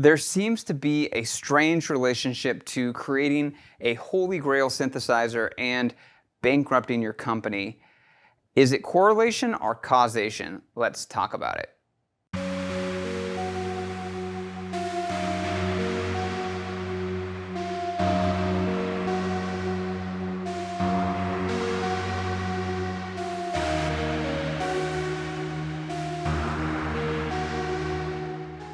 There seems to be a strange relationship to creating a holy grail synthesizer and bankrupting your company. Is it correlation or causation? Let's talk about it.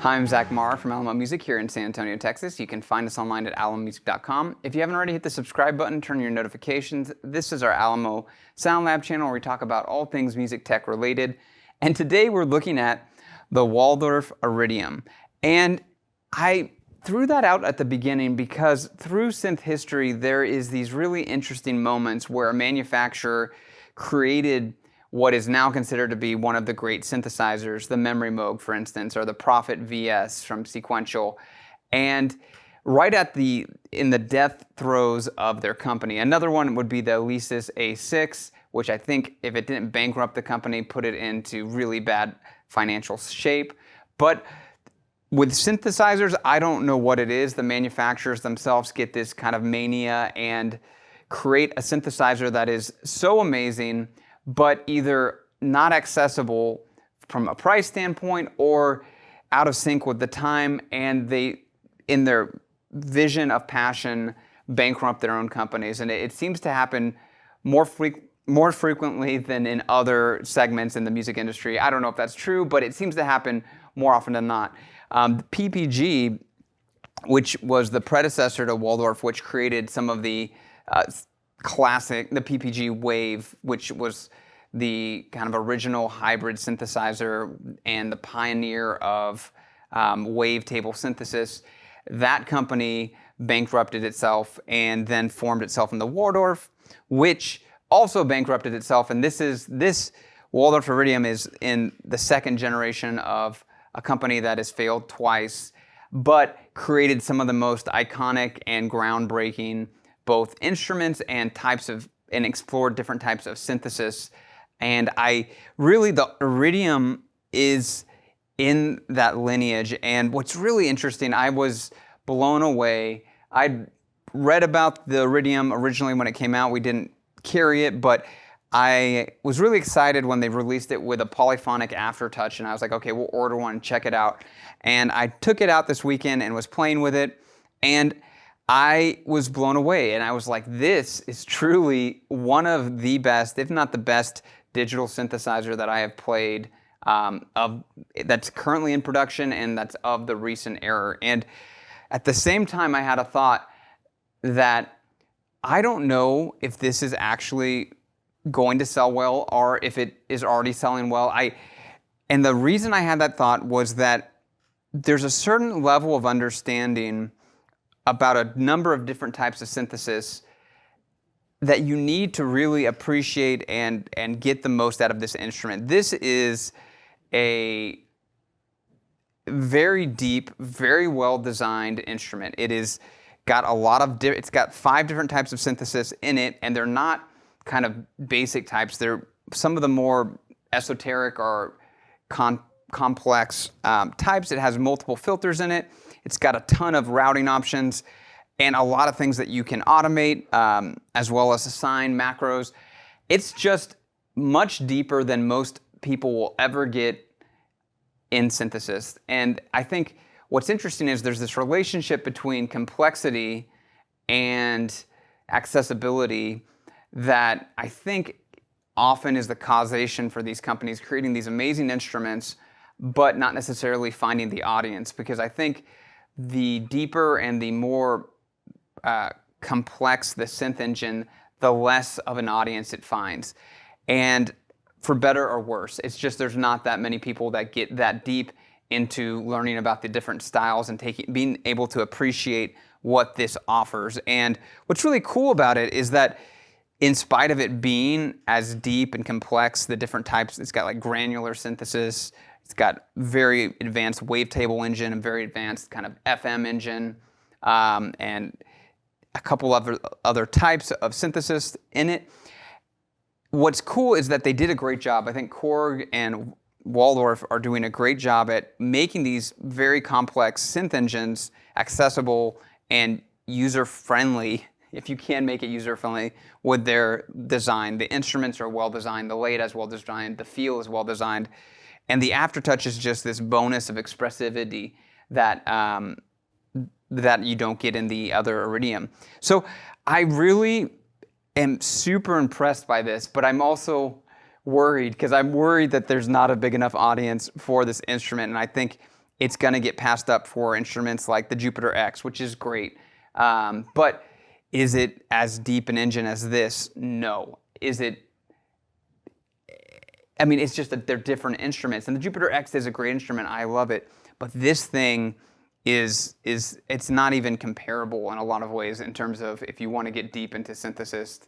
Hi, I'm Zach Marr from Alamo Music here in San Antonio, Texas. You can find us online at alamomusic.com. If you haven't already, hit the subscribe button, turn on your notifications. This is our Alamo Sound Lab channel where we talk about all things music tech related. And today we're looking at the Waldorf Iridium. And I threw that out at the beginning because through synth history, there is these really interesting moments where a manufacturer created what is now considered to be one of the great synthesizers, the Memory Moog, for instance, or the Prophet VS from Sequential, and right in the death throes of their company. Another one would be the Alesis A6, which I think, if it didn't bankrupt the company, put it into really bad financial shape. But with synthesizers, I don't know what it is. The manufacturers themselves get this kind of mania and create a synthesizer that is so amazing, but either not accessible from a price standpoint or out of sync with the time, and they, in their vision of passion, bankrupt their own companies. And it seems to happen more frequently than in other segments in the music industry. I don't know if that's true, but it seems to happen more often than not. PPG, which was the predecessor to Waldorf, which created some of the the PPG Wave, which was the kind of original hybrid synthesizer and the pioneer of wavetable synthesis. That company bankrupted itself and then formed itself in the Waldorf, which also bankrupted itself. And this Waldorf Iridium is in the second generation of a company that has failed twice, but created some of the most iconic and groundbreaking both instruments and explored different types of synthesis. And the Iridium is in that lineage. And what's really interesting, I was blown away. I'd read about the Iridium originally when it came out. We didn't carry it, but I was really excited when they released it with a polyphonic aftertouch. And I was like, okay, we'll order one and check it out. And I took it out this weekend and was playing with it. And I was blown away, and I was like, this is truly one of the best, if not the best, digital synthesizer that I have played that's currently in production and that's of the recent era. And at the same time, I had a thought that I don't know if this is actually going to sell well or if it is already selling well. And the reason I had that thought was that there's a certain level of understanding about a number of different types of synthesis that you need to really appreciate and get the most out of this instrument. This is a very deep, very well-designed instrument. It's got 5 different types of synthesis in it, and they're not kind of basic types. They're some of the more esoteric or complex types. It has multiple filters in it. It's got a ton of routing options and a lot of things that you can automate, as well as assign macros. It's just much deeper than most people will ever get in synthesis. And I think what's interesting is there's this relationship between complexity and accessibility that I think often is the causation for these companies creating these amazing instruments, but not necessarily finding the audience. Because I think the deeper and the more complex the synth engine, the less of an audience it finds. And for better or worse, it's just there's not that many people that get that deep into learning about the different styles and being able to appreciate what this offers. And what's really cool about it is that in spite of it being as deep and complex, the different types, it's got like granular synthesis, it's got very advanced wavetable engine, and very advanced kind of FM engine, and a couple of other types of synthesis in it. What's cool is that they did a great job. I think Korg and Waldorf are doing a great job at making these very complex synth engines accessible and user-friendly, if you can make it user-friendly, with their design. The instruments are well designed, the layout is well designed, the feel is well designed, and the aftertouch is just this bonus of expressivity that that you don't get in the other Iridium. So I really am super impressed by this, but I'm also worried, because I'm worried that there's not a big enough audience for this instrument, and I think it's going to get passed up for instruments like the Jupiter X, which is great. But is it as deep an engine as this? No. Is it? I mean, it's just that they're different instruments, and the Jupiter X is a great instrument. I love it, but this thing is it's not even comparable in a lot of ways in terms of if you want to get deep into synthesis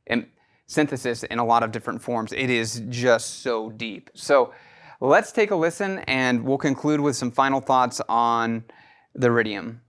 in a lot of different forms. It is just so deep. So let's take a listen, and we'll conclude with some final thoughts on the Iridium.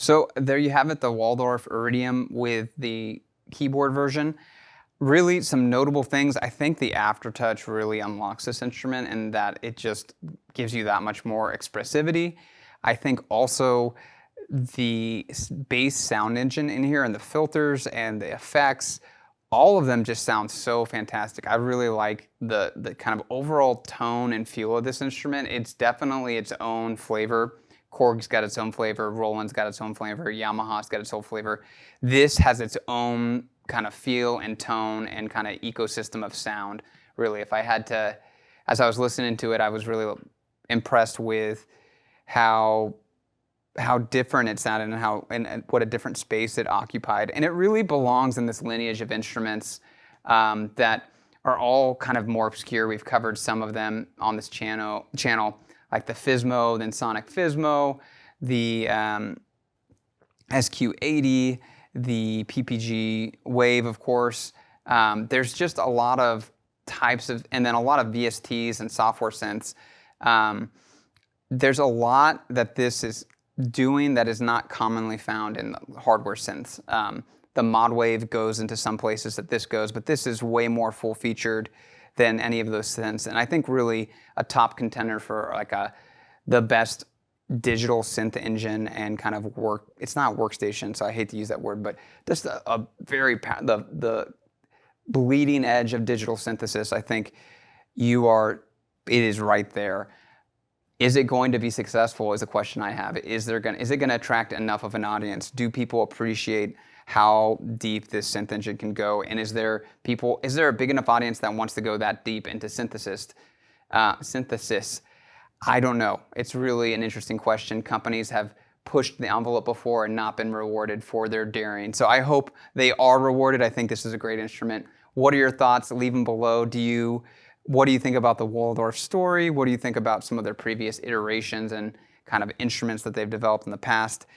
So there you have it, the Waldorf Iridium with the keyboard version. Really some notable things. I think the aftertouch really unlocks this instrument in that it just gives you that much more expressivity. I think also the bass sound engine in here and the filters and the effects, all of them just sound so fantastic. I really like the kind of overall tone and feel of this instrument. It's definitely its own flavor. Korg's got its own flavor, Roland's got its own flavor, Yamaha's got its own flavor. This has its own kind of feel and tone and kind of ecosystem of sound. Really, if I had to, as I was listening to it, I was really impressed with how different it sounded and what a different space it occupied. And it really belongs in this lineage of instruments that are all kind of more obscure. We've covered some of them on this channel like the Fismo, then Sonic Fismo, the SQ80, the PPG Wave, of course. There's just a lot of types of, and then a lot of VSTs and software synths. There's a lot that this is doing that is not commonly found in hardware synths. The mod wave goes into some places that this goes, but this is way more full-featured than any of those synths. And I think really a top contender for like the best digital synth engine and kind of it's not workstation, so I hate to use that word, but just a very, the bleeding edge of digital synthesis. I think it is right there. Is it going to be successful is a question I have. Is it going to attract enough of an audience? Do people appreciate how deep this synth engine can go? And is there a big enough audience that wants to go that deep into synthesis? I don't know. It's really an interesting question. Companies have pushed the envelope before and not been rewarded for their daring. So I hope they are rewarded. I think this is a great instrument. What are your thoughts? Leave them below. What do you think about the Waldorf story? What do you think about some of their previous iterations and kind of instruments that they've developed in the past?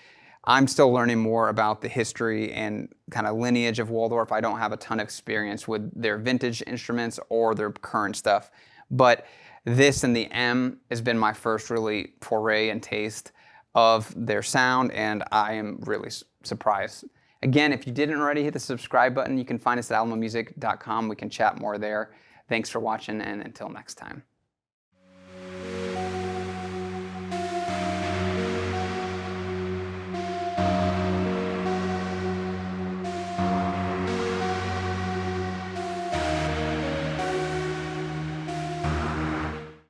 I'm still learning more about the history and kind of lineage of Waldorf. I don't have a ton of experience with their vintage instruments or their current stuff. But this and the M has been my first really foray and taste of their sound, and I am really surprised. Again, if you didn't already, hit the subscribe button. You can find us at alamomusic.com. We can chat more there. Thanks for watching, and until next time.